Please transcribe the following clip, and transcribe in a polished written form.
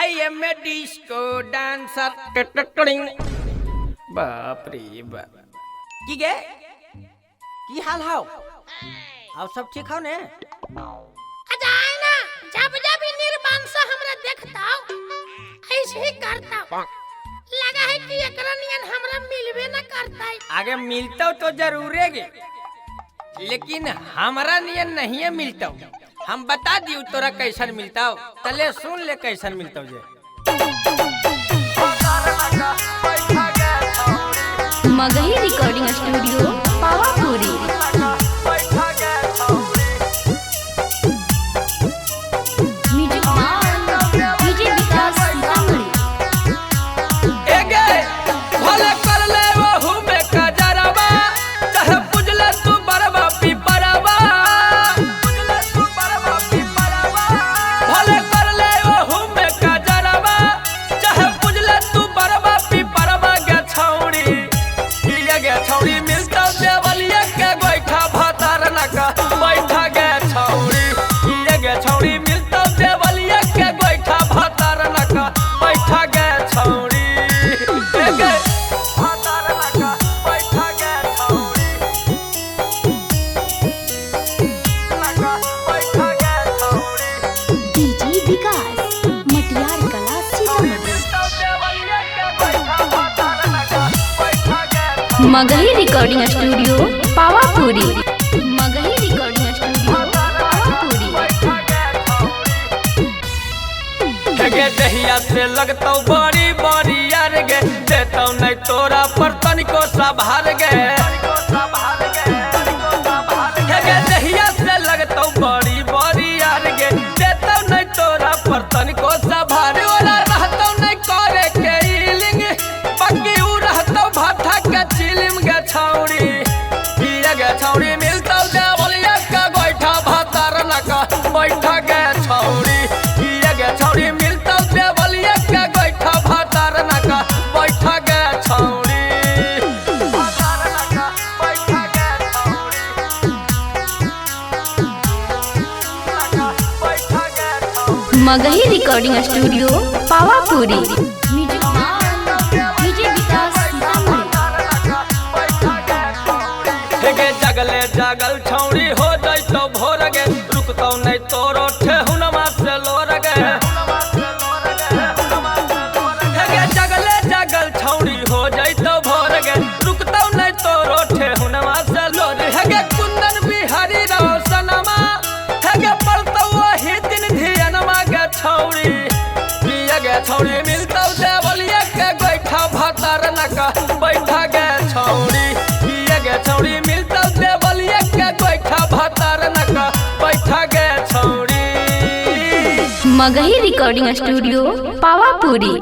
I am a disco dancer. बाप रे बाप की गे की हाल हाउ और सब ठीक हो ने? अजाए ना जब जब निर्बान से हमरा देखता ऐसे ही करता लगा है कि एकरा नियन हमरा मिलबे ना करता है। आगे मिलता तो जरूर गे, लेकिन हमरा नियन नहीं है मिलता। हम बता दियो तोरा कैसन मिलता हो, तले सुन ले कैसन मिलता जे। Magahi recording studio Pawapuri. Music by DJ Vikas Sitamarhi. एगे भले कर ले वहु में कजरवा, चाहे पुजले तू बरवा पिपरवा। पुजले तू बरवा पिपरवा, भले कर ले वहु में कजरवा, चाहे पुजले तू बरवा पिपरवा। गे छौड़ी ये गे छौड़ी मिलता देवलिया के गोइठा भातार नका बैठा। गे छौड़ी ये गे छौड़ी मिलता देवलिया के गोइठा भातार नका बैठा। गे छौड़ी एगे भातार नका बैठा। गे छौड़ी नका बैठा। गे छौड़ी डीजे विकास मटियार कला सीतामढ़ी। मिलता देवलिया के गोइठा भातार नका बैठा। गे Magahi recording studio Pawapuri. Magahi recording studio Pawapuri. गे दहिया से लगतौ बड़ी बड़ी यार गे, देतौ नहीं तोरा पर तनिको सभार गे। गे दहिया से लगतौ बड़ी बड़ी यार गे, देतौ नहीं तोरा पर तनिको सभार। ओला रहतौ नहीं करे के इलिंग, बाकी उ रहतौ भाठा के चिलिम। गे छौड़ी ये गे छौड़ी मिलतौ देवलिया के गोइठा भातार नका बैठा। गे छौड़ी ये गे छौड़ी मिलतौ देवलिया के गोइठा भातार नका बैठा। गे छौड़ी भातार नका बैठा। गे छौड़ी नका बैठा। गे छौड़ी Magahi recording studio Pawapuri. Music by DJ Vikas Sitamarhi. गे जगले जगल छौड़ी हो जैतो भोर गे, रुकतौ नहीं तोरो ठेहुनमा से लोर गे। गे जगले जगल छौड़ी हो जैतो भोर गे, रुकतौ नहीं तोरो ठेहुनमा से लोर। गे कुंदन बिहारी रोशनमा, गे पड़तौ वही दिन धियनमा। गे छौड़ी ये गे छौड़ी मिलतौ देवलिया के गोइठा भातार नका बैठा। गे छौड़ी ये गे छौड़ी मिलतौ देवलिया के गोइठा भातार नका बैठा। गे छौड़ी मगही रिकॉर्डिंग स्टूडियो पावापुरी।